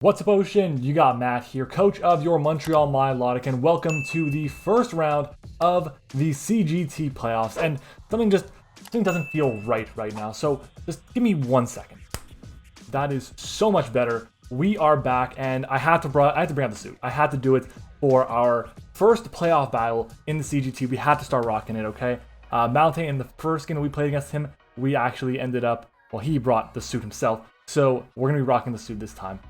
What's up, Ocean? You got Matt here, coach of your Montreal Milotic, and welcome to the first round of the CGT playoffs. And something doesn't feel right now, so just give me 1 second. That is so much better. We are back, and I had to bring out the suit. I had to do it for our first playoff battle in the CGT. We had to start rocking it, okay? MattOshea, in the first game that we played against him, we actually ended up, well, he brought the suit himself, so we're gonna be rocking the suit this time.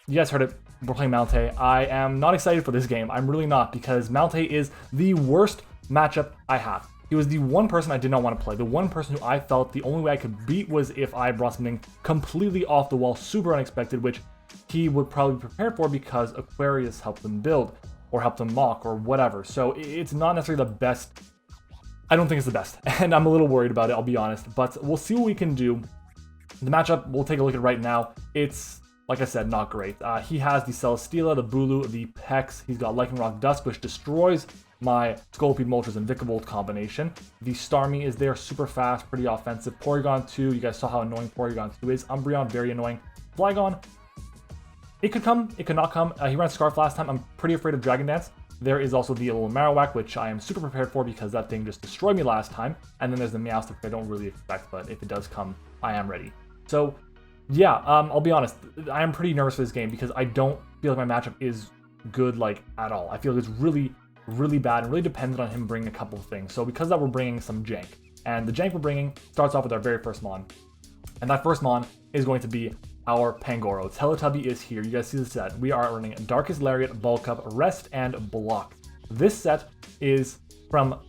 You guys heard it, we're playing MattOshea. I am not excited for this game. I'm really not, because MattOshea is the worst matchup I have. He was the one person I did not want to play. The one person who I felt the only way I could beat was if I brought something completely off the wall, super unexpected, which he would probably be prepared for because Aquarius helped him build, or helped him mock, or whatever. So it's not necessarily the best. I don't think it's the best, and I'm a little worried about it, I'll be honest. But we'll see what we can do. The matchup, we'll take a look at right now. It's, like I said, not great. He has the Celesteela, the Bulu, the Pex. He's got Lightning Rock Dusk, which destroys my Scolipede Moltres and Vikavolt combination. The Starmie is there, super fast, pretty offensive. Porygon 2, you guys saw how annoying Porygon 2 is. Umbreon, very annoying. Flygon, it could come, it could not come. He ran Scarf last time. I'm pretty afraid of Dragon Dance. There is also the little Marowak, which I am super prepared for because that thing just destroyed me last time. And then there's the Meowstic, which I don't really expect, but if it does come, I am ready. So yeah, I'll be honest, I am pretty nervous for this game because I don't feel like my matchup is good, like, at all. I feel like it's really, really bad and really dependent on him bringing a couple of things. So because of that, we're bringing some jank. And the jank we're bringing starts off with our very first mon. And that first mon is going to be our Pangoro. Teletubby is here. You guys see the set. We are running Darkest Lariat, Bulk Up, Rest, and Block. This set is from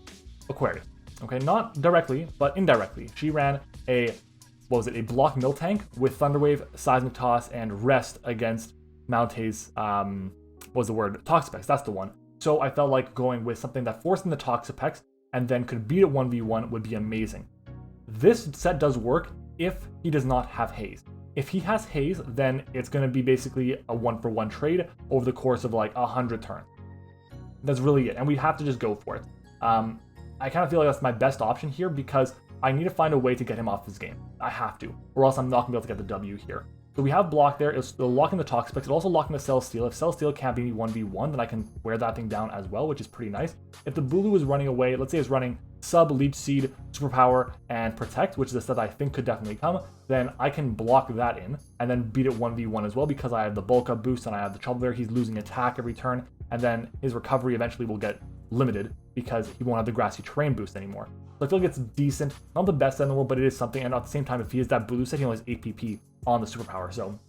Aquarius. Okay, not directly, but indirectly. She ran a a block Miltank with Thunderwave, Seismic Toss, and Rest against MattOshea's, Toxapex, that's the one. So I felt like going with something that forced in the Toxapex and then could beat it 1v1 would be amazing. This set does work if he does not have Haze. If he has Haze, then it's going to be basically a 1-for-1 trade over the course of like 100 turns. That's really it, and we have to just go for it. I kind of feel like that's my best option here because I need to find a way to get him off this game. I have to, or else I'm not going to be able to get the W here. So we have block there. It's locking the Toxapex. It's also locking the Celesteela. If Celesteela can't beat me 1v1, then I can wear that thing down as well, which is pretty nice. If the Bulu is running away, let's say it's running Sub, Leech Seed, Superpower, and Protect, which is a set that I think could definitely come, then I can block that in and then beat it 1v1 as well because I have the Bulk Up boost and I have the Trouble there. He's losing attack every turn, and then his recovery eventually will get limited because he won't have the Grassy Terrain boost anymore. So I feel like it's decent, not the best set in the world, but it is something. And at the same time, if he is that Bulu set, he only has 8 PP on the Superpower, so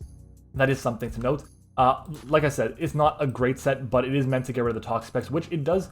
that is something to note. Like I said, it's not a great set, but it is meant to get rid of the Toxapex, which it does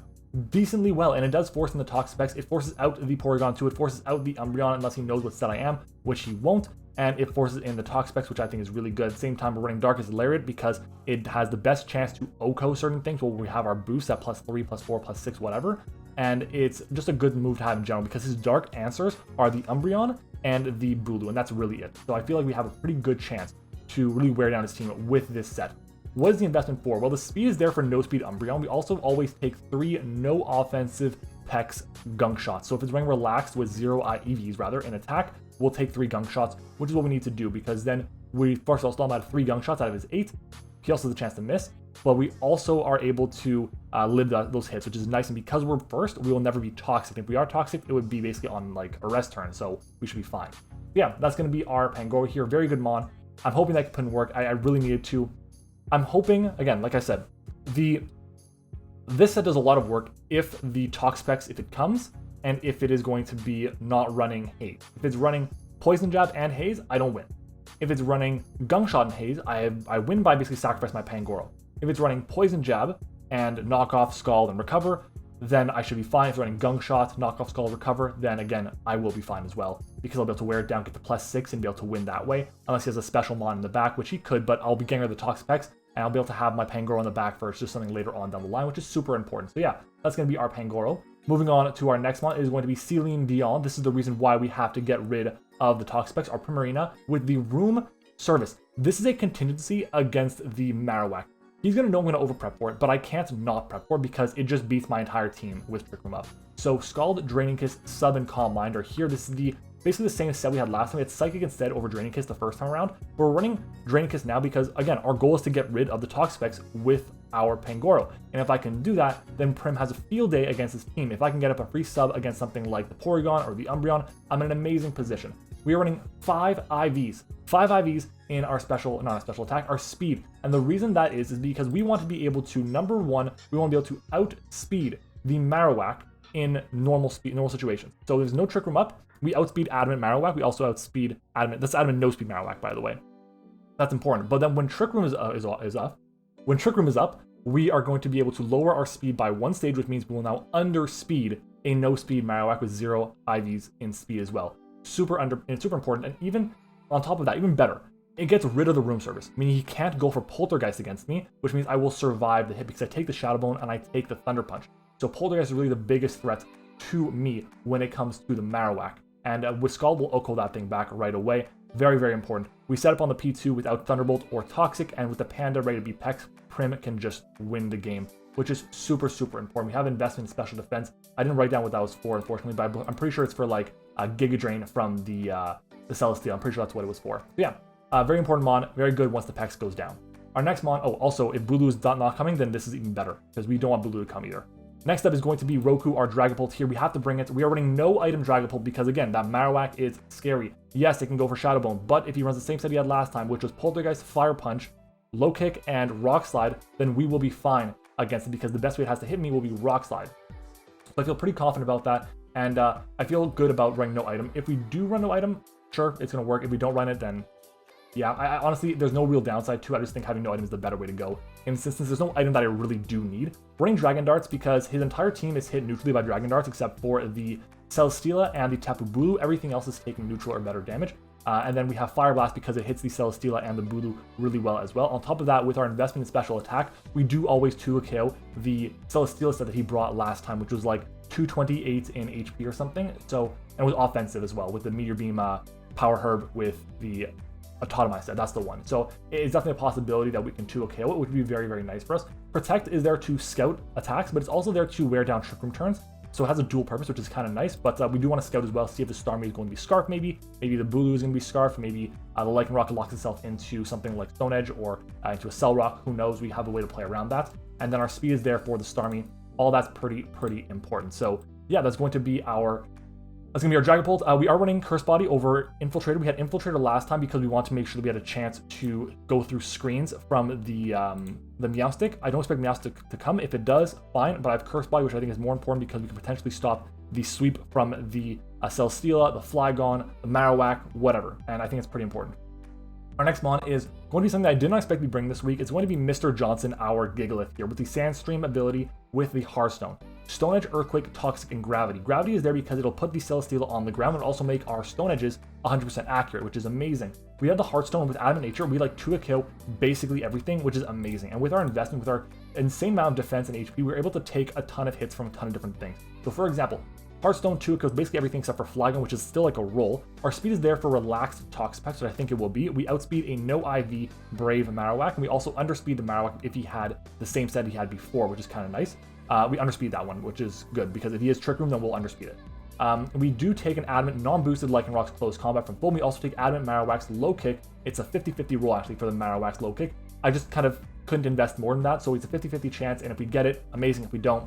decently well, and it does force in the Toxapex. It forces out the Porygon 2, it forces out the Umbreon unless he knows what set I am, which he won't, and it forces in the Toxapex, which I think is really good. At the same time, we're running Darkest Lariat because it has the best chance to OHKO certain things where we have our boost at +3, +4, +6, whatever. And it's just a good move to have in general because his dark answers are the Umbreon and the Bulu, and that's really it. So I feel like we have a pretty good chance to really wear down his team with this set. What is the investment for? Well, the speed is there for no speed Umbreon. We also always take 3 no offensive Pex gunk shots. So if it's running relaxed with 0 EVs rather in attack, we'll take 3 gunk shots, which is what we need to do because then we first of all stall him at 3 gunk shots out of his 8. He also has a chance to miss, but we also are able to live those hits, which is nice. And because we're first, we will never be toxic. If we are toxic, it would be basically on like a rest turn, so we should be fine. Yeah, that's going to be our Pangoro here. Very good mon. I'm hoping that can work. I really needed to. I'm hoping, again, like I said, this set does a lot of work if the Toxapex, if it comes, and if it is going to be not running Haze. If it's running Poison Jab and Haze, I don't win. If it's running Gunk Shot and Haze, I win by basically sacrificing my Pangoro. If it's running Poison Jab and Knock Off, Scald, and Recover, then I should be fine. If it's running Gunk Shot, Knock Off, Scald, Recover, then again, I will be fine as well because I'll be able to wear it down, get the +6, and be able to win that way. Unless he has a special mon in the back, which he could, but I'll be getting rid of the Toxapex, and I'll be able to have my Pangoro in the back for just something later on down the line, which is super important. So yeah, that's going to be our Pangoro. Moving on to our next mon is going to be Celine Dion. This is the reason why we have to get rid of the Toxapex, our Primarina, with the Room Service. This is a contingency against the Marowak. He's going to know I'm going to over-prep for it, but I can't not prep for it because it just beats my entire team with Trick Room up. So Scald, Draining Kiss, Sub, and Calm Mind are here. This is the basically the same set we had last time. We had Psychic instead over Draining Kiss the first time around. But we're running Draining Kiss now because, again, our goal is to get rid of the Toxapex with our Pangoro. And if I can do that, then Prim has a field day against his team. If I can get up a free sub against something like the Porygon or the Umbreon, I'm in an amazing position. We are running 5 IVs in our special, not our special attack, our speed. And the reason that is because we want to be able to, number one, we want to be able to outspeed the Marowak in normal situations. So there's no Trick Room up. We outspeed Adamant Marowak. We also outspeed Adamant. That's Adamant no speed Marowak, by the way. That's important. But then when Trick Room is up, we are going to be able to lower our speed by 1 stage, which means we will now underspeed a no speed Marowak with 0 IVs in speed as well. Super important. And even on top of that, even better, it gets rid of the room service, meaning he can't go for Poltergeist against me, which means I will survive the hit because I take the Shadow Bone and I take the Thunder Punch. So Poltergeist is really the biggest threat to me when it comes to the Marowak. And with Scald, we'll Oko that thing back right away. Very, very important. We set up on the P2 without Thunderbolt or Toxic, and with the Panda ready to be Pex, Prim can just win the game, which is super, super important. We have investment in Special Defense. I didn't write down what that was for, unfortunately, but I'm pretty sure it's for like a Giga Drain from the Celesteela. I'm pretty sure that's what it was for. So yeah, very important Mon, very good once the Pex goes down. Our next Mon, also, if Bulu is not coming, then this is even better, because we don't want Bulu to come either. Next up is going to be Roku, our Dragapult here. We have to bring it. We are running no item Dragapult because, again, that Marowak is scary. Yes, it can go for Shadow Bone, but if he runs the same set he had last time, which was Poltergeist, Fire Punch, Low Kick, and Rock Slide, then we will be fine against it because the best way it has to hit me will be Rock Slide. So I feel pretty confident about that, and I feel good about running no item. If we do run no item, sure, it's going to work. If we don't run it, then yeah, I honestly, there's no real downside to it. I just think having no item is the better way to go. In this instance, there's no item that I really do need. Running Dragon Darts because his entire team is hit neutrally by Dragon Darts except for the Celesteela and the Tapu Bulu. Everything else is taking neutral or better damage. And then we have Fire Blast because it hits the Celesteela and the Bulu really well as well. On top of that, with our investment in special attack, we do always 2 KO the Celesteela set that he brought last time, which was like 228 in HP or something. So, and it was offensive as well with the Meteor Beam Power Herb with the Autotomize set, that's the one. So it's definitely a possibility that we can 2 KO it, which would be very, very nice for us. Protect is there to scout attacks, but it's also there to wear down Trick Room turns. So it has a dual purpose, which is kind of nice, but we do want to scout as well, see if the Starmie is going to be Scarf maybe the Bulu is going to be Scarf, maybe the Lycan Rock locks itself into something like Stone Edge or into a Cell Rock, who knows, we have a way to play around that. And then our speed is there for the Starmie. All that's pretty important. So yeah, that's going to be our Dragapult. We are running Curse Body over Infiltrator. We had Infiltrator last time because we want to make sure that we had a chance to go through screens from the Meowstic. I don't expect Meowstic to come. If it does, fine, but I have Curse Body, which I think is more important because we can potentially stop the sweep from the Celesteela, the Flygon, the Marowak, whatever, and I think it's pretty important. Our next Mon is going to be something that I did not expect to bring this week. It's going to be Mr. Johnson, our Gigalith here, with the Sandstream ability with the Hearthstone. Stone Edge, Earthquake, Toxic, and Gravity. Gravity is there because it'll put the Celesteela on the ground and also make our Stone Edges 100% accurate, which is amazing. We have the Hearthstone with Adamant Nature. We like 2 KO basically everything, which is amazing. And with our investment, with our insane amount of defense and HP, we're able to take a ton of hits from a ton of different things. So for example, Hearthstone 2 kills basically everything except for Flygon, which is still like a roll. Our speed is there for Relaxed Toxapex, which I think it will be. We outspeed a no IV Brave Marowak, and we also underspeed the Marowak if he had the same set he had before, which is kind of nice. We underspeed that one, which is good, because if he has Trick Room, then we'll underspeed it. We do take an Adamant non-boosted Lycan Rock's Close Combat from full. We also take Adamant Marowak's Low Kick. It's a 50-50 roll, actually, for the Marowak's Low Kick. I just kind of couldn't invest more than that, so it's a 50-50 chance, and if we get it, amazing. If we don't,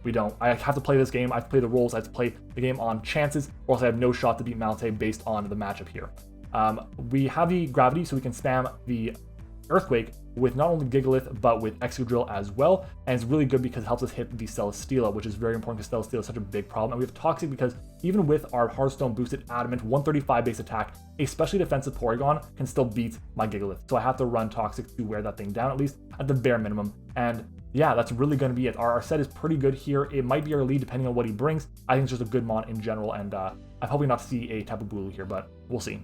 we don't. I have to play this game. I have to play the rolls. I have to play the game on chances, or else I have no shot to beat Malte based on the matchup here. We have the Gravity, so we can spam the Earthquake with not only Gigalith, but with Excadrill as well. And it's really good because it helps us hit the Celesteela, which is very important because Celesteela is such a big problem. And we have Toxic because even with our Hearthstone boosted Adamant 135 base attack, a specially defensive Porygon can still beat my Gigalith. So I have to run Toxic to wear that thing down, at least at the bare minimum. And yeah, that's really going to be it. Our set is pretty good here. It might be our lead depending on what he brings. I think it's just a good Mon in general, and I'm hoping not to see a Tapu Bulu here, but we'll see.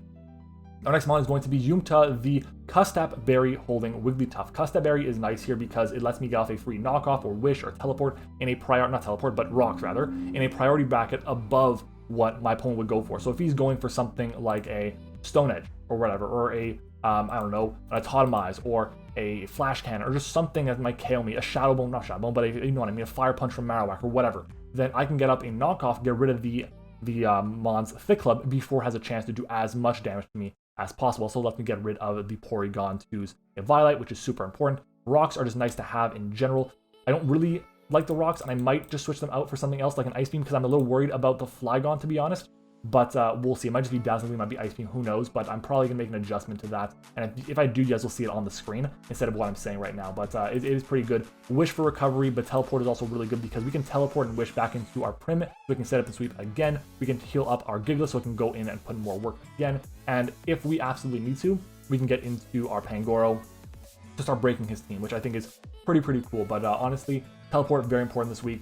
Our next Mon is going to be Yumta, the Custap Berry holding Wigglytuff. Custap Berry is nice here because it lets me get off a free knockoff or wish or teleport in a rocks rather, in a priority bracket above what my opponent would go for. So if he's going for something like a Stone Edge or whatever, or a I don't know, an Autotomize or a Flash Cannon or just something that might KO me, a Shadow Bone, not Shadow Bone, but you know what I mean, a Fire Punch from Marowak or whatever, then I can get up a knockoff, get rid of the the Mon's Thick Club before it has a chance to do as much damage to me as possible. So let me get rid of the Porygon 2's Eviolite, which is super important. Rocks are just nice to have in general. I don't really like the rocks, and I might just switch them out for something else like an Ice Beam because I'm a little worried about the Flygon, to be honest. But we'll see. It might just be Dazzling, it might be Ice Beam, who knows. But I'm probably going to make an adjustment to that. And if I do, you guys will see it on the screen instead of what I'm saying right now. But it is pretty good. Wish for recovery, but Teleport is also really good because we can teleport and wish back into our Prim. We can set up and sweep again. We can heal up our Giga so we can go in and put more work again. And if we absolutely need to, we can get into our Pangoro to start breaking his team, which I think is pretty cool. But honestly, Teleport very important this week.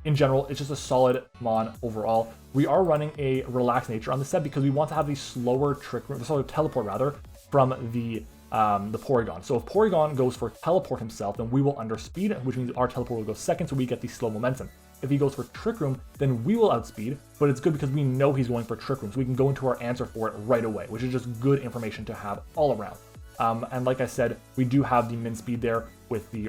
In general, it's just a solid Mon overall. We are running a relaxed nature on the set because we want to have the slower teleport rather, from the Porygon. So if Porygon goes for teleport himself, then we will underspeed, which means our teleport will go second, so we get the slow momentum. If he goes for Trick Room, then we will outspeed, but it's good because we know he's going for Trick Room, so we can go into our answer for it right away, which is just good information to have all around. And like I said, we do have the min speed there with the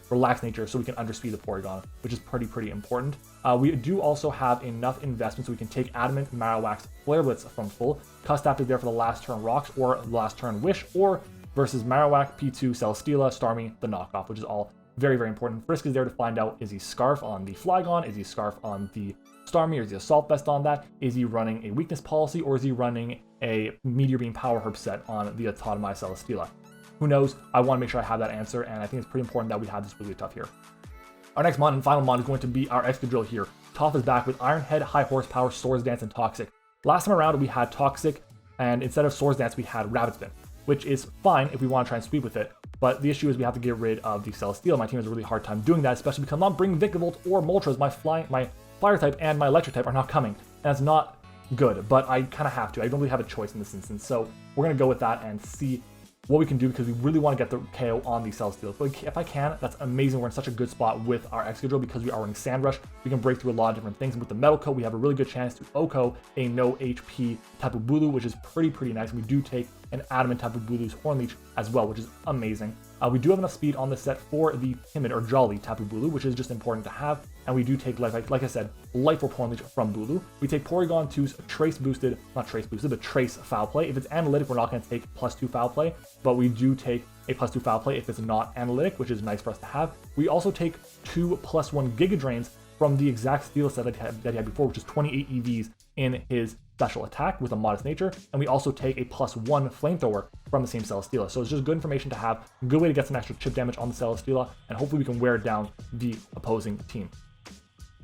relaxed nature, so we can underspeed the Porygon, which is pretty important. We do also have enough investment so we can take Adamant, Marowak, Flare Blitz from full. Custap is there for the last turn Rocks or the last turn Wish, or versus Marowak, P2, Celesteela, Starmie, the knockoff, which is all very important. Frisk is there to find out, is he Scarf on the Flygon, is he Scarf on the Starmie, or is he Assault Vest on that? Is he running a weakness policy, or is he running a Meteor Beam Power Herb set on the Autotomy Celesteela? Who knows? I want to make sure I have that answer, and I think it's pretty important that we have this really tough here. Our next Mon and final Mon is going to be our Excadrill here. Toph is back with Iron Head, High Horsepower, Swords Dance, and Toxic. Last time around, we had Toxic, and instead of Swords Dance, we had Rabbit Spin, which is fine if we want to try and sweep with it. But the issue is we have to get rid of the Celesteela. My team has a really hard time doing that, especially because I'm not bringing Vikavolt or Moltres. My Fire type and my Electric type are not coming, and that's not good, but I kind of have to. I don't really have a choice in this instance, so we're going to go with that and see what we can do because we really want to get the KO on the Celesteela. But if I can, that's amazing. We're in such a good spot with our Excadrill because we are running Sand Rush. We can break through a lot of different things. And with the Metal Coat, we have a really good chance to OHKO a no HP Tapu Bulu, which is pretty nice. We do take an Adamant Tapu Bulu's Horn Leech as well, which is amazing. We do have enough speed on the set for the Timid or Jolly Tapu Bulu, which is just important to have. And we do take, like I said, Life Orb Horn Leech from Bulu. We take Porygon 2's Trace Boosted, not Trace Boosted, but Trace Foul Play. If it's Analytic, we're not going to take +2 Foul Play, but we do take a +2 Foul Play if it's not Analytic, which is nice for us to have. We also take 2 +1 Giga Drains from the exact Steel set that he had before, which is 28 EVs in his special attack with a modest nature, and we also take a +1 Flamethrower from the same Celesteela. So it's just good information to have, a good way to get some extra chip damage on the Celesteela, and hopefully we can wear down the opposing team.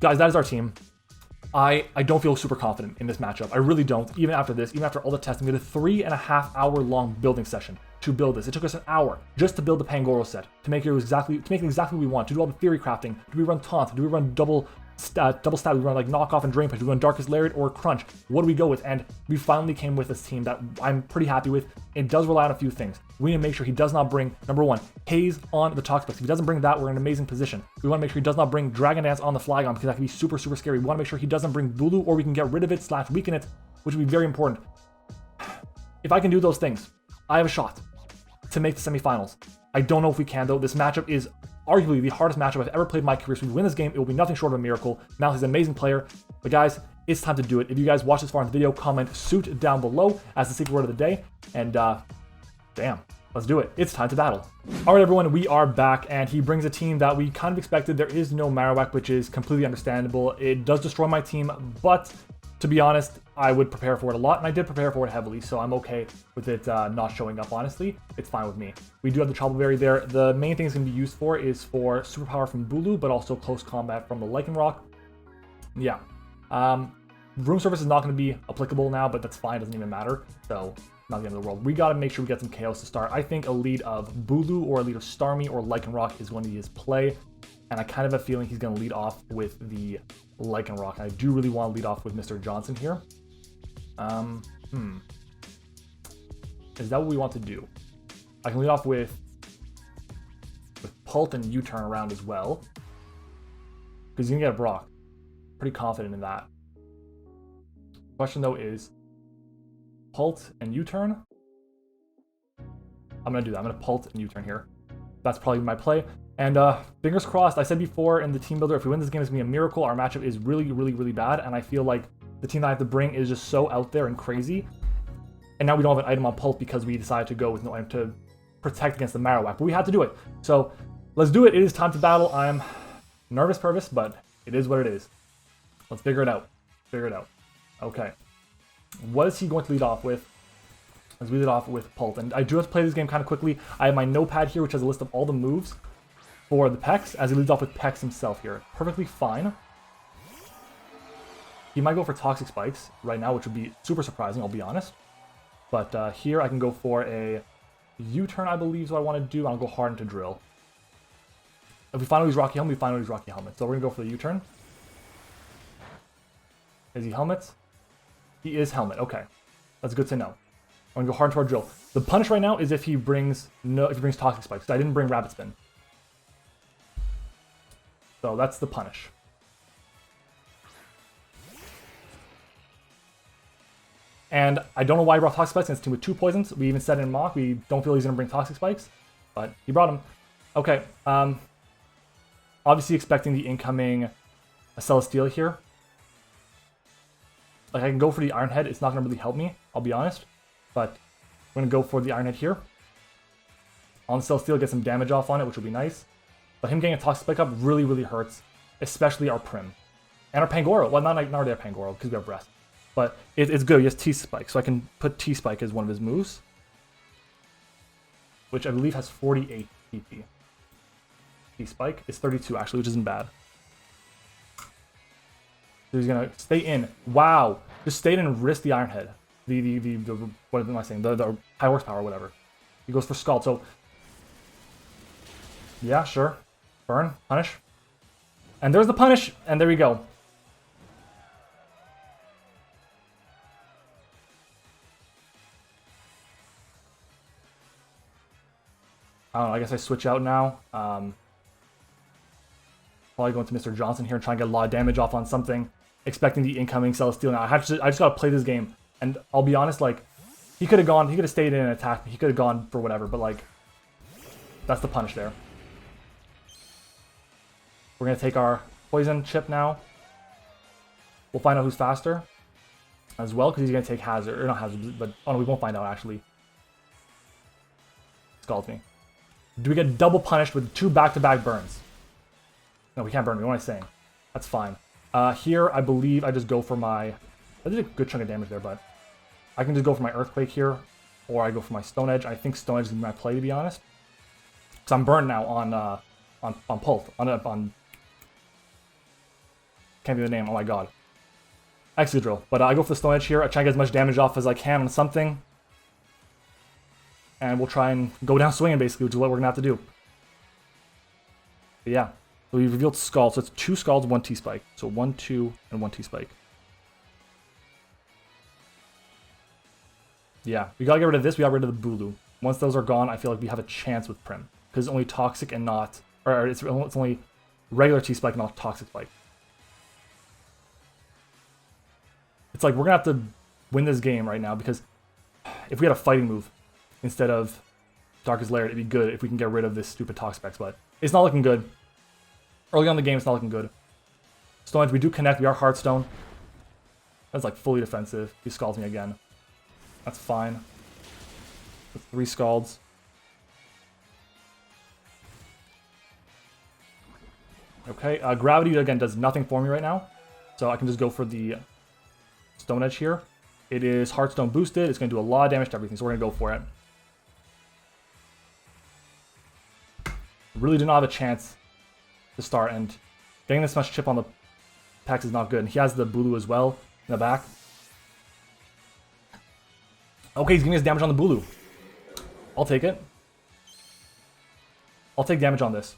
Guys, that is our team. I don't feel super confident in this matchup. I really don't. Even after this, even after all the testing, we did a 3.5 hour long building session to build this. It took us an hour just to build the Pangoro set, to make it exactly what we want, to do all the theory crafting. Do we run Taunt? Do we run double stab? Do we run like Knockoff and Drain Punch? Do we run Darkest Lariat or Crunch? What do we go with? And we finally came with this team that I'm pretty happy with. It does rely on a few things. We need to make sure he does not bring, number 1, Haze on the Toxapex. If he doesn't bring that, we're in an amazing position. We want to make sure he does not bring Dragon Dance on the Flygon because that can be super scary. We want to make sure he doesn't bring Bulu, or we can get rid of it / weaken it, which would be very important. If I can do those things, I have a shot to make the semifinals. I don't know if we can though. This matchup is arguably the hardest matchup I've ever played in my career. So if we win this game, it will be nothing short of a miracle. Mal is an amazing player. But guys, it's time to do it. If you guys watch this far in the video, comment "suit" down below as the secret word of the day. And damn, let's do it. It's time to battle. All right, everyone, we are back, and he brings a team that we kind of expected. There is no Marowak, which is completely understandable. It does destroy my team, but to be honest, I would prepare for it a lot, and I did prepare for it heavily, so I'm okay with it not showing up, honestly. It's fine with me. We do have the Trouble Berry there. The main thing it's going to be used for is for Superpower from Bulu, but also Close Combat from the Lycanroc. Yeah. Room Service is not going to be applicable now, but that's fine. It doesn't even matter, so not the end of the world. We got to make sure we get some chaos to start. I think a lead of Bulu or a lead of Starmie or Lycanroc is going to be his play, and I kind of have a feeling he's going to lead off with the Lycanroc. I do really want to lead off with Mr. Johnson here. Is that what we want to do? I can lead off with Pult and U-turn around as well, because you can get a Brock. Pretty confident in that. Question though is Pult and U-turn. I'm gonna do that. I'm gonna Pult and U-turn here. That's probably my play. And fingers crossed. I said before in the team builder, if we win this game, it's gonna be a miracle. Our matchup is really bad, and I feel like the team that I have to bring is just so out there and crazy. And now we don't have an item on Pulse because we decided to go with no item to protect against the Marowak. But we had to do it. So let's do it. It is time to battle. I'm nervous, but it is what it is. Let's figure it out. Okay. What is he going to lead off with? Let's lead it off with Pult. And I do have to play this game kind of quickly. I have my notepad here, which has a list of all the moves for the Pex, as he leads off with Pex himself here. Perfectly fine. He might go for Toxic Spikes right now, which would be super surprising, I'll be honest. But here I can go for a U-turn, I believe, is what I want to do. I'll go hard into Drill. If we find out he's Rocky Helmet, we find out he's Rocky Helmet. So we're going to go for the U-turn. Is he Helmet? He is Helmet. Okay. That's good to know. I'm going to go hard into our Drill. The punish right now is if he brings Toxic Spikes. I didn't bring Rapid Spin. So that's the punish. And I don't know why he brought Toxic Spikes, and it's team with 2 poisons. We even said in mock, we don't feel he's going to bring Toxic Spikes, but he brought them. Okay, obviously expecting the incoming Celesteela here. Like, I can go for the Iron Head, it's not going to really help me, I'll be honest. But I'm going to go for the Iron Head here. On the Celesteela, get some damage off on it, which will be nice. But him getting a Toxic Spike up really, really hurts, especially our Prim. And our Pangoro. Well, not really our Pangoro, because we have Breath. But it's good. He has T-Spike, so I can put T-Spike as one of his moves. Which I believe has 48 PP. T-Spike is 32, actually, which isn't bad. So he's going to stay in. Wow. Just stay in and risk the Iron Head. The what am I saying? The high horsepower or whatever. He goes for Scald, so... Yeah, sure. Burn. Punish. And there's the punish, and there we go. I don't know, I guess I switch out now. Probably go into Mr. Johnson here and try and get a lot of damage off on something. Expecting the incoming Celesteela now. I just gotta play this game. And I'll be honest, like, he could have stayed in and attacked me. He could have gone for whatever, but like, that's the punish there. We're gonna take our poison chip now. We'll find out who's faster as well, because he's gonna take Hazard, or not Hazard, but oh no, we won't find out actually. Scalds me. Do we get double punished with 2 back-to-back burns? No, we can't burn me. What am I saying? That's fine. Here, I believe I just go for my... I did a good chunk of damage there, but... I can just go for my Earthquake here, or I go for my Stone Edge. I think Stone Edge is going to be my play, to be honest. Because I'm burned now on Pulse. On... Can't be the name. Oh my god. Excadrill. But I go for the Stone Edge here. I try to get as much damage off as I can on something. And we'll try and go down swinging, basically, which is what we're going to have to do. But yeah. So we revealed Scald. So it's 2 Scalds, 1 T-Spike. So 1, 2, and 1 T-Spike. Yeah. We got to get rid of this. We got rid of the Bulu. Once those are gone, I feel like we have a chance with Prim. Because it's only Toxic and not... Or it's only regular T-Spike, not Toxic Spike. It's like we're going to have to win this game right now, because if we had a fighting move instead of Darkest Lair, it'd be good if we can get rid of this stupid Toxapex, but it's not looking good. Early on in the game, it's not looking good. Stone Edge, we do connect. We are Hearthstone. That's like fully defensive. He scalds me again. That's fine. With 3 scalds. Okay, Gravity, again, does nothing for me right now. So I can just go for the Stone Edge here. It is Hearthstone boosted. It's going to do a lot of damage to everything, so we're going to go for it. Really did not have a chance to start, and getting this much chip on the Pex is not good. And he has the Bulu as well in the back. Okay, he's giving us damage on the Bulu. I'll take it. I'll take damage on this.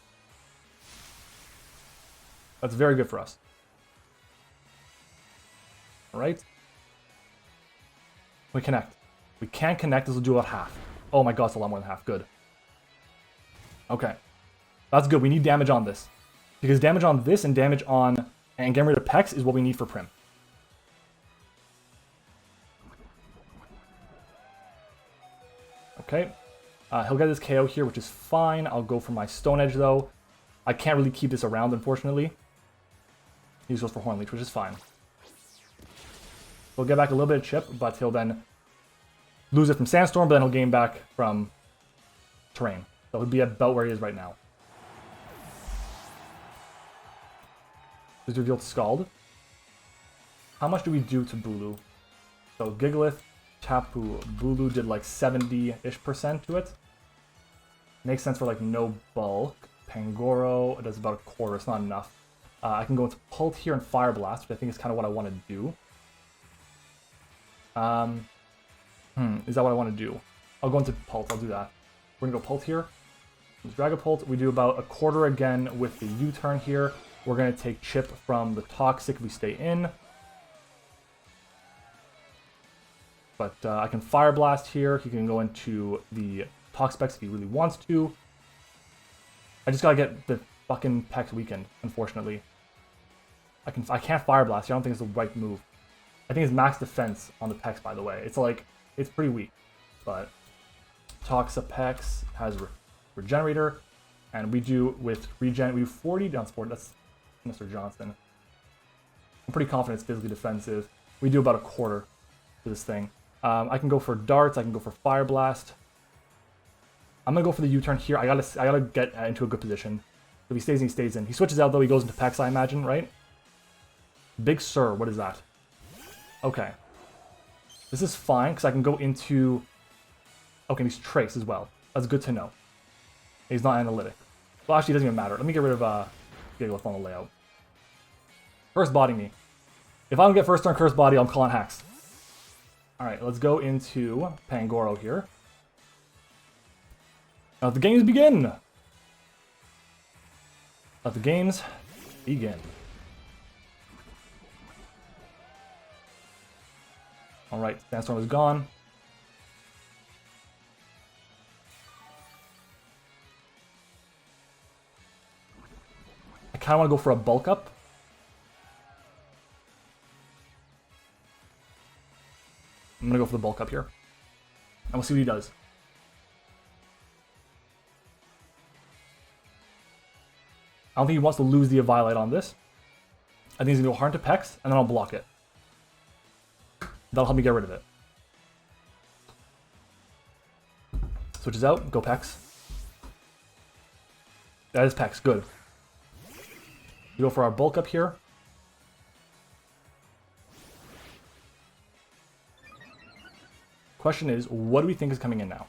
That's very good for us. Alright. We connect. We can't connect, this will do about half. Oh my god, it's a lot more than half. Good. Okay. That's good. We need damage on this. Because damage on this and damage on... And getting rid of Pex is what we need for Prim. Okay. He'll get his KO here, which is fine. I'll go for my Stone Edge, though. I can't really keep this around, unfortunately. He just goes for Horn Leech, which is fine. He'll get back a little bit of chip, but he'll then lose it from Sandstorm, but then he'll gain back from Terrain. So he'll be about where he is right now. He's revealed Scald. How much do we do to Bulu? So Gigalith, Tapu, Bulu did like 70-ish% to it. Makes sense for like no bulk. Pangoro does about a quarter, it's not enough. I can go into Pult here and Fire Blast, which I think is kind of what I want to do. Is that what I want to do? I'll go into Pult, I'll do that. We're going to go Pult here. Dragapult, we do about a quarter again with the U-turn here. We're going to take chip from the Toxic if we stay in. But I can Fire Blast here. He can go into the Toxapex if he really wants to. I just gotta get the fucking Pex weakened, unfortunately. I can't Fire Blast. I don't think it's the right move. I think it's max defense on the Pex, by the way. It's like, it's pretty weak. But Toxapex has Regenerator. And we do with Regen, we do 40 down support. That's Mr. Johnson. I'm pretty confident it's physically defensive. We do about a quarter to this thing. I can go for darts. I can go for Fire Blast. I'm gonna go for the U-turn here. I gotta get into a good position. If he stays in, he stays in. He switches out though. He goes into Pex, I imagine, right? Big Sir, what is that? Okay, this is fine because I can go into. Okay, he's Trace as well. That's good to know. He's not analytic. Well, actually, it doesn't even matter. Let me get rid of Gigalith on the layout. First body me. If I don't get first turn Curse Body, I'm calling hacks. Alright, let's go into Pangoro here. Let the games begin! Let the games begin. Alright, Sandstorm is gone. I kind of want to go for a bulk up. I'm going to go for the bulk up here. And we'll see what he does. I don't think he wants to lose the Eviolite on this. I think he's going to go hard to Pex, and then I'll block it. That'll help me get rid of it. Switches out, go Pex. That is Pex, good. We go for our bulk up here. Question is, what do we think is coming in now?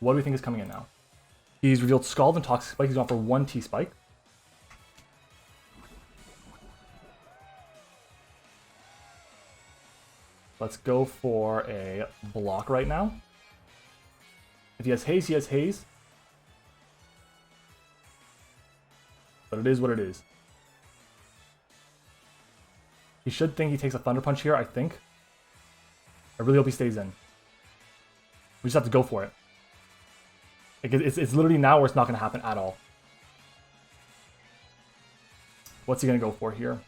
What do we think is coming in now? He's revealed Scald and Toxic Spike. He's gone for 1 T-Spike. Let's go for a block right now. If he has Haze, he has Haze. But it is what it is. He should think he takes a Thunder Punch here, I think. I really hope he stays in. We just have to go for it. It's literally now where it's not going to happen at all. What's he going to go for here?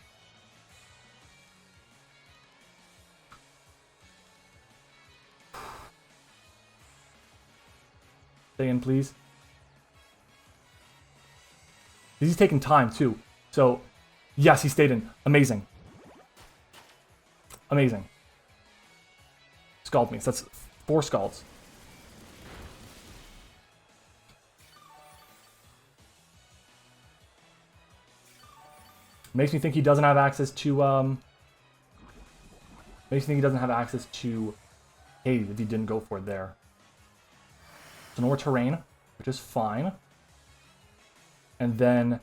Stay in, please. He's taking time, too. So, yes, he stayed in. Amazing. Amazing. Scald me. So that's 4 Scalds. Makes me think he doesn't have access to, Makes me think he doesn't have access to Haze if he didn't go for it there. So no more Terrain, which is fine. And then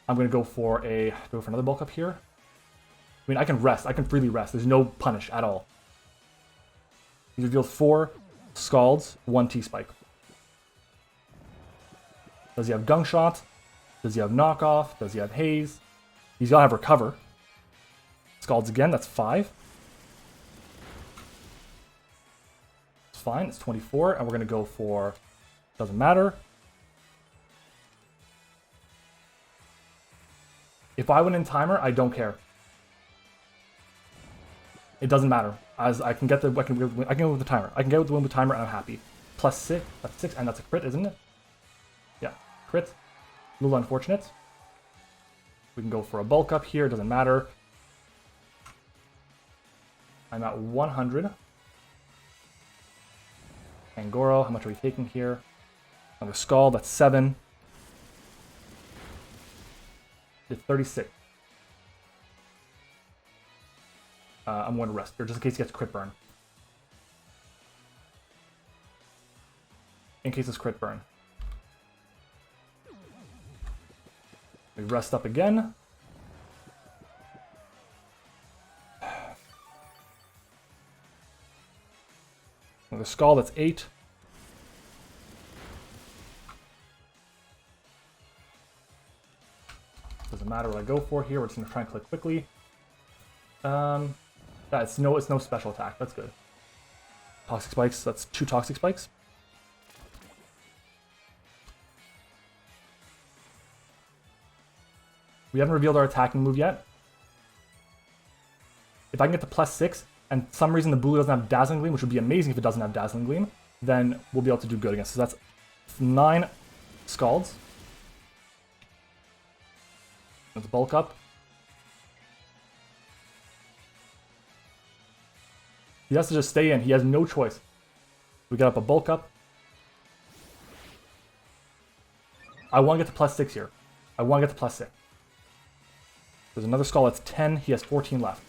I'm going to go for another bulk up here. I mean, I can rest. I can freely rest. There's no punish at all. He's revealed 4 Scalds, 1 T-Spike. Does he have Gunk Shot? Does he have Knockoff? Does he have Haze? He's got to have Recover. Scalds again, that's 5. It's fine, it's 24, and we're going to go for... Doesn't matter. If I win in timer, I don't care. It doesn't matter. As I can get the I can go with the timer. I can get with the win with the timer and I'm happy. Plus 6, that's 6, and that's a crit, isn't it? Yeah, crit. A little unfortunate. We can go for a bulk up here, it doesn't matter. I'm at 100. Pangoro, how much are we taking here? Another skull, that's 7. It's 36. I'm going to rest here, just in case he gets crit burn. In case it's crit burn. We rest up again. Another skull, that's 8. Doesn't matter what I go for here. We're just gonna try and click quickly. It's no special attack. That's good. Toxic spikes. That's 2 toxic spikes. We haven't revealed our attacking move yet. If I can get to +6, and for some reason the blue doesn't have Dazzling Gleam, which would be amazing if it doesn't have Dazzling Gleam, then we'll be able to do good against it. So that's 9 Scalds. Let's bulk up. He has to just stay in. He has no choice. We got up a bulk up. I want to get to +6 here. I want to get to +6. There's another skull that's 10. He has 14 left.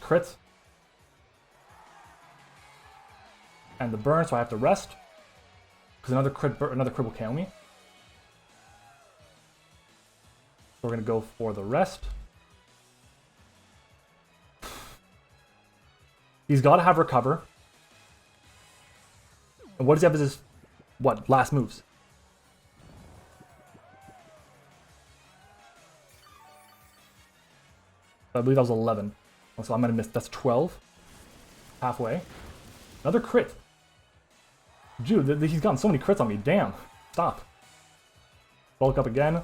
Crits. And the burn, so I have to rest. Because another crit will KO me. We're going to go for the rest. He's got to have recover. And what does he have as his, last moves? I believe that was 11. So I'm going to miss. That's 12. Halfway. Another crit. Dude, he's gotten so many crits on me. Damn. Stop. Bulk up again.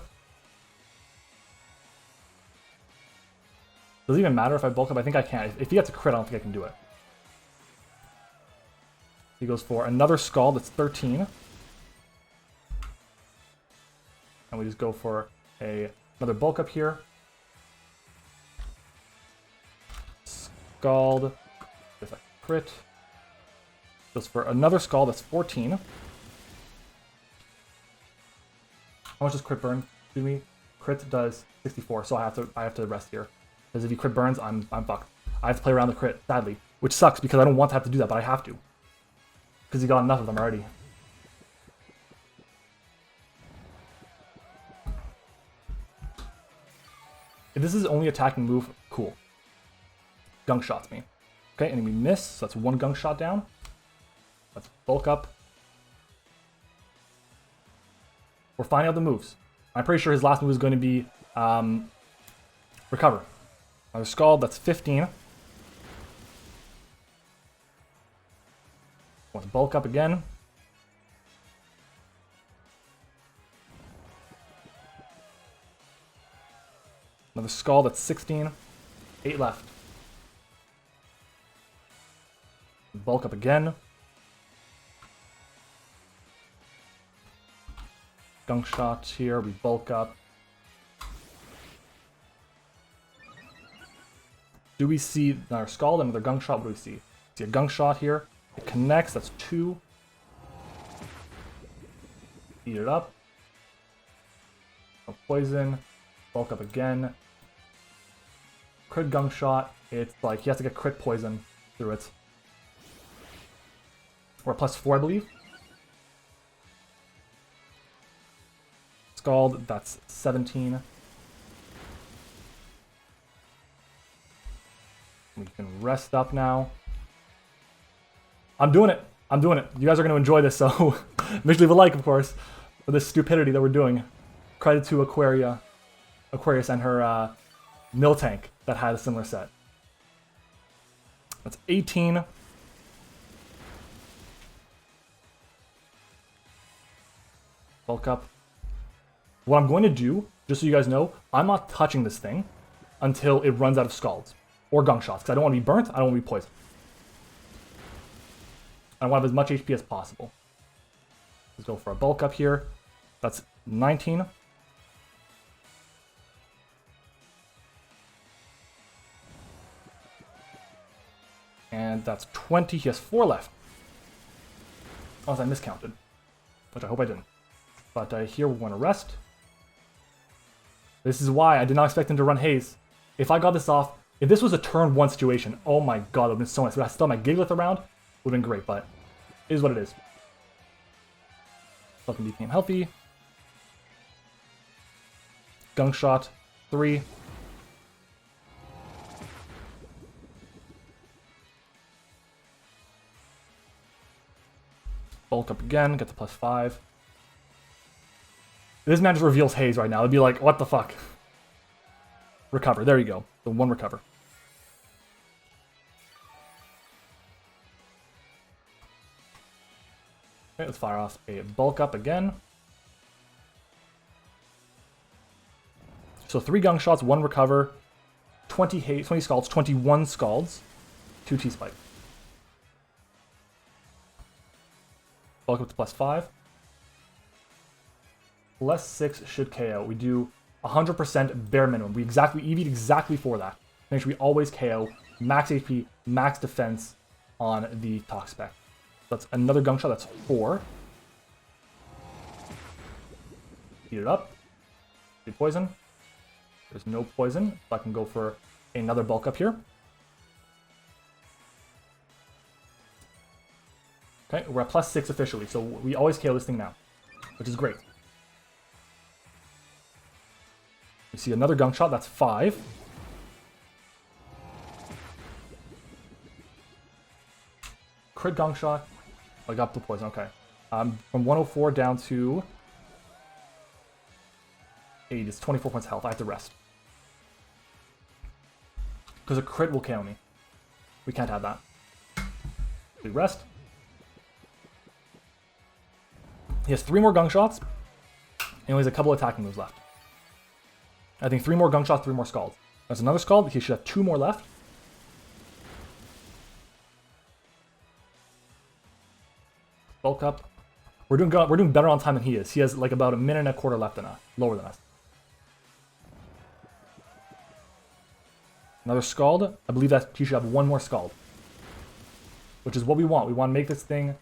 Does it even matter if I bulk up? I think I can. If he gets a crit, I don't think I can do it. He goes for another skull that's 13. And we just go for another bulk up here. Scald. There's a crit. Goes for another skull that's 14. How much does crit burn do me? Crit does 64, so I have to rest here. Because if he crit burns, I'm fucked. I have to play around the crit, sadly. Which sucks because I don't want to have to do that, but I have to. Because he got enough of them already. If this is only attacking move, cool. Gunk shots me. Okay, and we miss, so that's 1 gunk shot down. Let's bulk up. We're finding out the moves. I'm pretty sure his last move is going to be recover. Another skull, that's 15. Want to bulk up again. Another skull, that's 16. 8 left. Bulk up again. Gunk shot here, we bulk up. Do we see our skull? Another gunk shot, what do we see? See a gunk shot here. It connects, that's 2. Eat it up. No poison. Bulk up again. Crit gunk shot. It's like he has to get crit poison through it. Or +4, I believe. Scald, that's 17. We can rest up now. I'm doing it. I'm doing it. You guys are going to enjoy this, so make sure to leave a like, of course, for this stupidity that we're doing. Credit to Aquarius and her mill tank that had a similar set. That's 18. Bulk up. What I'm going to do, just so you guys know, I'm not touching this thing until it runs out of scalds or gunk shots, because I don't want to be burnt, I don't want to be poisoned. I want to have as much HP as possible. Let's go for a bulk up here. That's 19. And that's 20. He has 4 left. Unless I miscounted. Which I hope I didn't. But here we're going to rest. This is why I did not expect him to run Haze. If I got this off, if this was a turn 1 situation, oh my god, it would have been so nice. If I still had my Gigalith around, it would have been great, but it is what it is. Fucking became healthy. Gunk Shot, 3. Bulk up again, get to +5. This man just reveals Haze right now. It'd be like, what the fuck? Recover, there you go. The 1 recover. Okay, let's fire off a bulk up again. So 3 gunk shots, 1 recover, 20 Haze, 20 scalds, 21 scalds, 2 T-Spike. Bulk up to +5. +6 should KO. We do 100% bare minimum. We EV'd exactly for that. Make sure we always KO, max HP, max defense on the Toxapex. That's another gunk shot, that's 4. Heat it up. Good poison. There's no poison, so I can go for another bulk up here. Okay, we're at +6 officially, so we always KO this thing now, which is great. We see another gunk shot, that's 5. Crit gunk shot. I got the poison, okay. From 104 down to 8, it's 24 points health. I have to rest. Because a crit will KO me. We can't have that. We rest. He has 3 more gunk shots. And he has a couple attacking moves left. I think 3 more gunk shots, 3 more scalds. There's another scald. He should have 2 more left. Bulk up. We're doing better on time than he is. He has like about 1.25 minutes left than us, lower than us. Another scald. I believe that he should have 1 more scald, which is what we want. We want to make this thing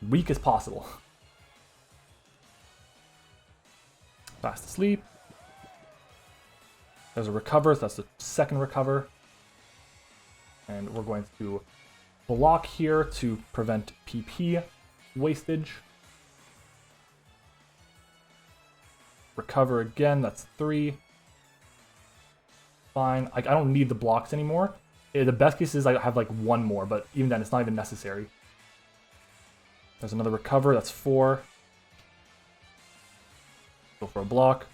weak as possible. Fast asleep. There's a recover, so that's the 2nd recover. And we're going to block here to prevent PP wastage. Recover again, that's 3. Fine. I don't need the blocks anymore. The best case is I have like 1 more, but even then it's not even necessary. There's another recover, that's 4. Go for a block.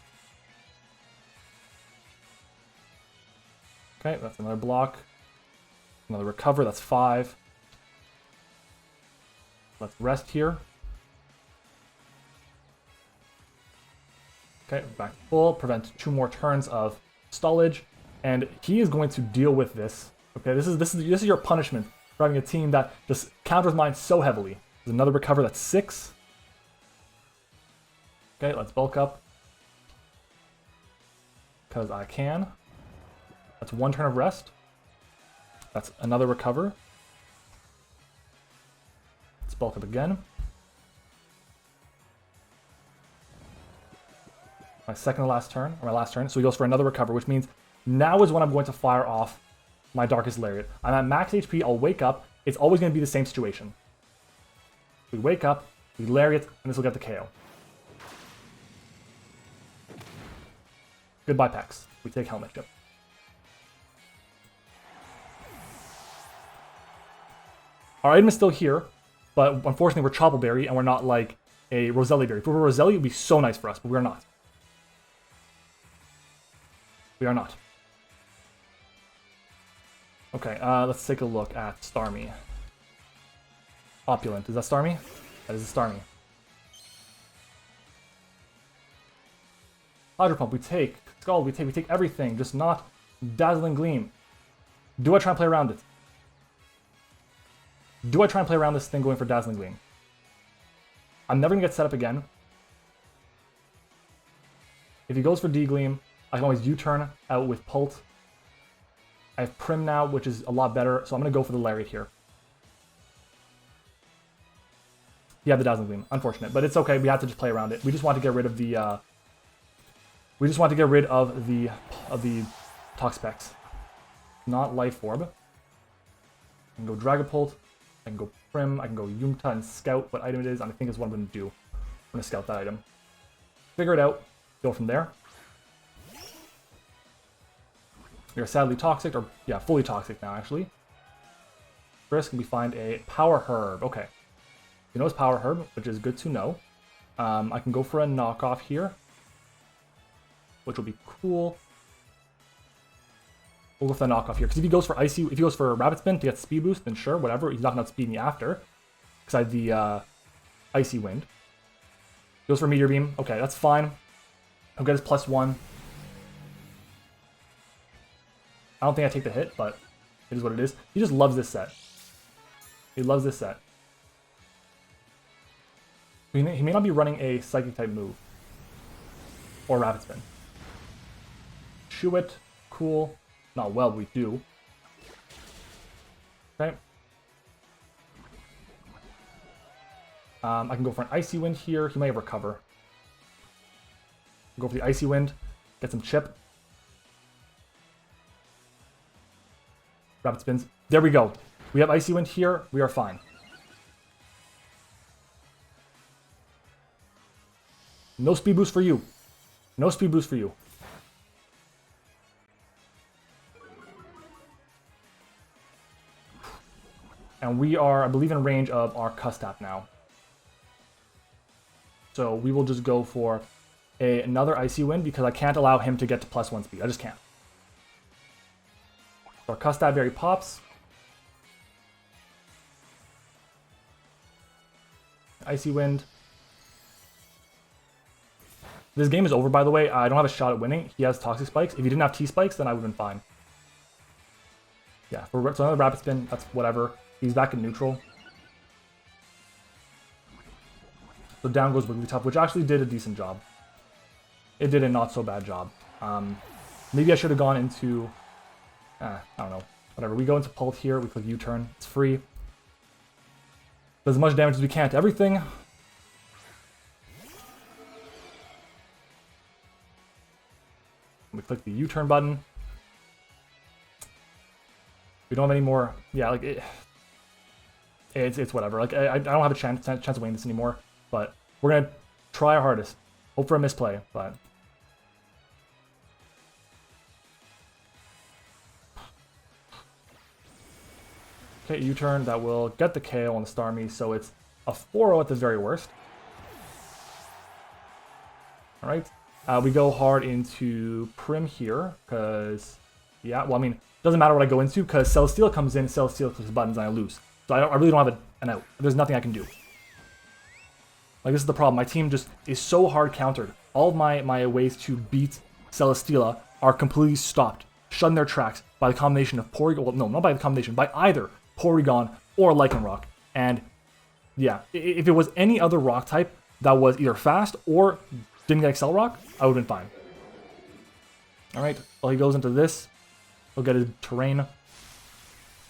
Okay, that's another block. Another recover, that's 5. Let's rest here. Okay, back to full. Prevent 2 more turns of stallage. And he is going to deal with this. Okay, this is your punishment for having a team that just counters mine so heavily. There's another recover, that's 6. Okay, let's bulk up. Because I can. That's 1 turn of rest. That's another recover. Let's bulk up again. My second to last turn, or my last turn. So he goes for another recover, which means now is when I'm going to fire off my Darkest Lariat. I'm at max HP, I'll wake up. It's always going to be the same situation. We wake up, we Lariat, and this will get the KO. Goodbye, Pex. We take Helmet Chip. Our item is still here, but unfortunately we're Choppleberry and we're not like a Roselli Berry. If we were Roselli, it would be so nice for us, but we're not. We are not. Okay, let's take a look at Starmie. Opulent. Is that Starmie? That is a Starmie. Hydro Pump, we take. Scald, we take everything, just not Dazzling Gleam. Do I try and play around it? Do I try and play around this thing going for Dazzling Gleam? I'm never going to get set up again. If he goes for D-Gleam, I can always U-turn out with Pult. I have Prim now, which is a lot better, so I'm going to go for the Lariat here. Yeah, the Dazzling Gleam. Unfortunate, but it's okay. We have to just play around it. We just want to get rid of the... we just want to get rid of the Toxapex. Not Life Orb. I can go Dragapult. I can go Prim. I can go Yumta and scout what item it is. And I think is what I'm going to do. I'm going to scout that item. Figure it out. Go from there. You're sadly toxic, or yeah, fully toxic now actually. First, can we find a Power Herb? Okay. You know it's Power Herb, which is good to know. I can go for a knockoff here, which will be cool. We'll go for the knockoff here, because if he goes for Icy, if he goes for Rapid Spin to get Speed Boost, then sure, whatever. He's not going to speed me after, because I have the Icy Wind. Goes for Meteor Beam. Okay, that's fine. He'll get his +1. I don't think I take the hit, but it is what it is. He just loves this set. He loves this set. He may not be running a Psychic type move. Or Rapid Spin. Chew it. Cool. Not well, we do. Okay. I can go for an Icy Wind here. He might recover. Go for the Icy Wind. Get some chip. Rapid Spins. There we go. We have Icy Wind here. We are fine. No speed boost for you. No speed boost for you. And we are, I believe, in range of our Custap now. So we will just go for another Icy Wind because I can't allow him to get to +1 speed. I just can't. So our Custap Berry pops. Icy Wind. This game is over, by the way. I don't have a shot at winning. He has Toxic Spikes. If he didn't have T-Spikes, then I would have been fine. Yeah, so another Rapid Spin. That's whatever. He's back in neutral. So down goes Wigglytuff, which actually did a decent job. It did a not so bad job. Maybe I should have gone into... I don't know. Whatever. We go into Pult here. We click U-turn. It's free. Does as much damage as we can to everything. We click the U-turn button. We don't have any more. Yeah, like it's whatever. Like I don't have a chance of winning this anymore. But we're gonna try our hardest. Hope for a misplay, but. Okay, U-turn, that will get the KO on the Starmie, so it's a 4-0 at the very worst. Alright, we go hard into Prim here, because, yeah, well, I mean, doesn't matter what I go into, because Celesteela comes in, Celesteela clicks buttons, and I lose. So I really don't have an out. There's nothing I can do. Like, this is the problem. My team just is so hard countered. All of my ways to beat Celesteela are completely stopped, shut in their tracks by the combination of Porygon, well, no, not by the combination, by either Porygon or Lycanroc. And yeah, if it was any other rock type that was either fast or didn't get Excel Rock, I would have been fine. Alright, well, he goes into this. He'll get his terrain. You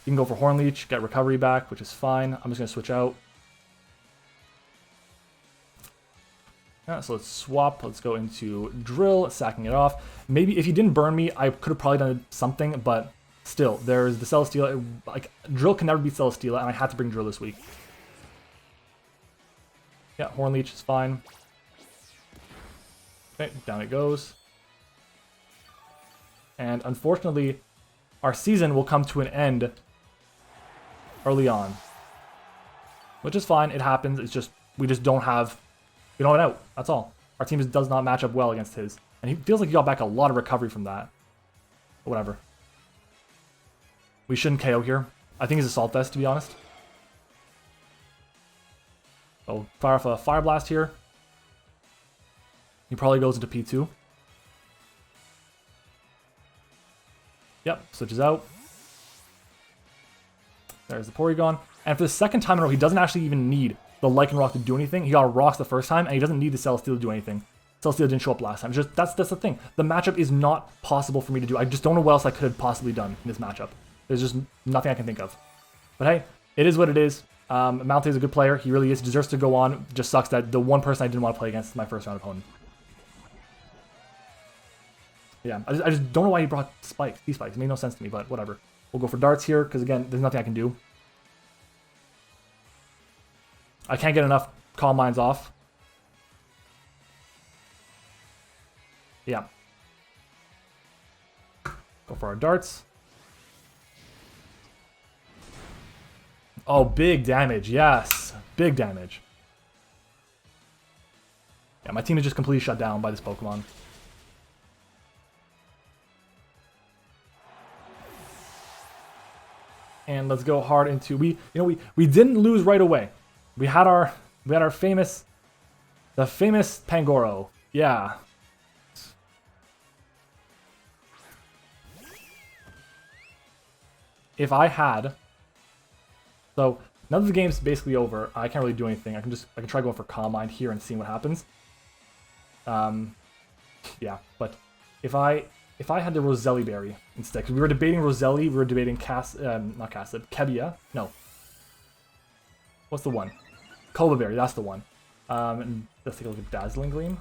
can go for Horn Leech, get recovery back, which is fine. I'm just going to switch out. Yeah, so let's swap. Let's go into Drill, sacking it off. Maybe if he didn't burn me, I could have probably done something, but still, there's the Celesteela. Like, Drill can never beat Celesteela, and I had to bring Drill this week. Yeah, Horn Leech is fine. Okay, down it goes. And unfortunately, our season will come to an end early on. Which is fine, it happens. It's just, we don't have an out. That's all. Our team does not match up well against his. And he feels like he got back a lot of recovery from that. But whatever. We shouldn't KO here. I think he's Assault Vest, to be honest. So fire off a Fire Blast here. He probably goes into P2. Yep, switches out. There's the Porygon. And for the second time in a row, he doesn't actually even need the Lycanroc to do anything. He got Rocks the first time, and he doesn't need the Celesteela to do anything. Celestia didn't show up last time. Just that's the thing. The matchup is not possible for me to do. I just don't know what else I could have possibly done in this matchup. There's just nothing I can think of. But hey, it is what it is. MattOshea is a good player. He really is. He deserves to go on. It just sucks that the one person I didn't want to play against is my first round opponent. Yeah, I just don't know why he brought spikes. These spikes. It made no sense to me, but whatever. We'll go for darts here, because again, there's nothing I can do. I can't get enough calm minds off. Yeah. Go for our darts. Oh, big damage. Yes. Big damage. Yeah, my team is just completely shut down by this Pokemon. And let's go hard into we didn't lose right away. We had our famous Pangoro. Yeah. If I had, so now that the game's basically over, I can't really do anything. I can try going for Calm Mind here and seeing what happens. Yeah, but if I had the Roselli Berry instead, because we were debating Roselli, we were debating not Kebia. No. What's the one? Cobra Berry, that's the one. And let's take a look at Dazzling Gleam.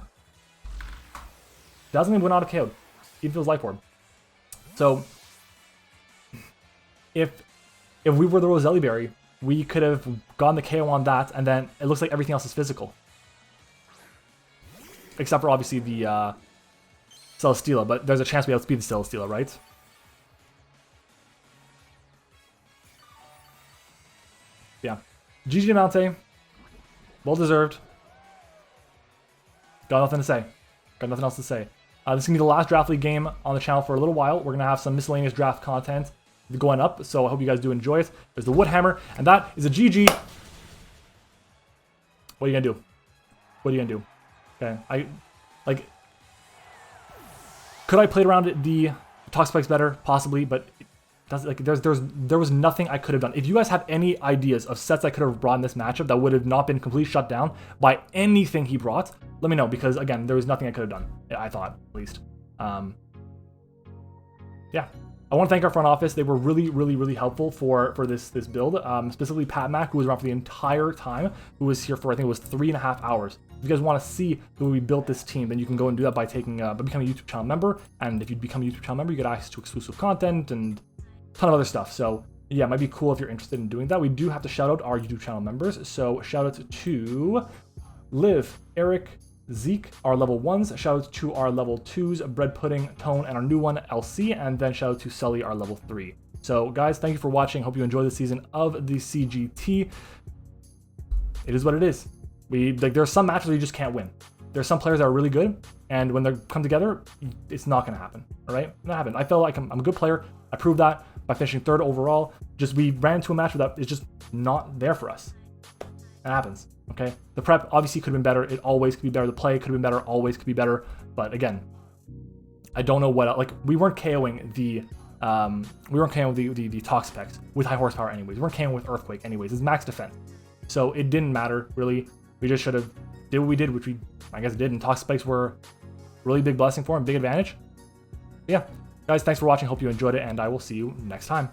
Dazzling Gleam went out of KO'd. Even feels Life Orb. So if we were the Roselli Berry, we could have gotten the KO on that, and then it looks like everything else is physical. Except for obviously the Celesteela, but there's a chance we outspeed the Celesteela, right? Yeah. GG to MattOshea. Well deserved. Got nothing to say. Got nothing else to say. This is going to be the last Draft League game on the channel for a little while. We're going to have some miscellaneous draft content going up, so I hope you guys do enjoy it. There's the Wood Hammer, and that is a GG. What are you going to do? What are you going to do? Okay, could I played around the Toxapex better? Possibly, but there was nothing I could have done. If you guys have any ideas of sets I could have brought in this matchup that would have not been completely shut down by anything he brought, let me know, because again, there was nothing I could have done. I thought, at least. Yeah. I want to thank our front office. They were really helpful for this build. Specifically Pat Mac, who was around for the entire time, who was here for, I think it was 3.5 hours. If you guys want to see who we built this team, then you can go and do that by becoming a YouTube channel member. And if you become a YouTube channel member, you get access to exclusive content and a ton of other stuff. So yeah, it might be cool if you're interested in doing that. We do have to shout out our YouTube channel members. So shout out to Liv, Eric, Zeke, our level 1s. Shout out to our level 2s, Bread Pudding, Tone, and our new one, LC. And then shout out to Sully, our level 3. So guys, thank you for watching. Hope you enjoy the season of the CGT. It is what it is. There are some matches where you just can't win. There's some players that are really good, and when they come together, it's not going to happen. All right? Not happen. I felt like I'm a good player. I proved that by finishing 3rd overall. Just we ran into a match that is just not there for us. That happens. Okay? The prep obviously could have been better. It always could be better. The play could have been better. Always could be better. But again, I don't know what else. We weren't KOing the Toxapex with high horsepower anyways. We weren't KOing with Earthquake anyways. It's max defense. So it didn't matter really. We just should have did what we did, which I guess did, and Toxapex were really big blessing for him, big advantage. But yeah, guys, thanks for watching. Hope you enjoyed it, and I will see you next time.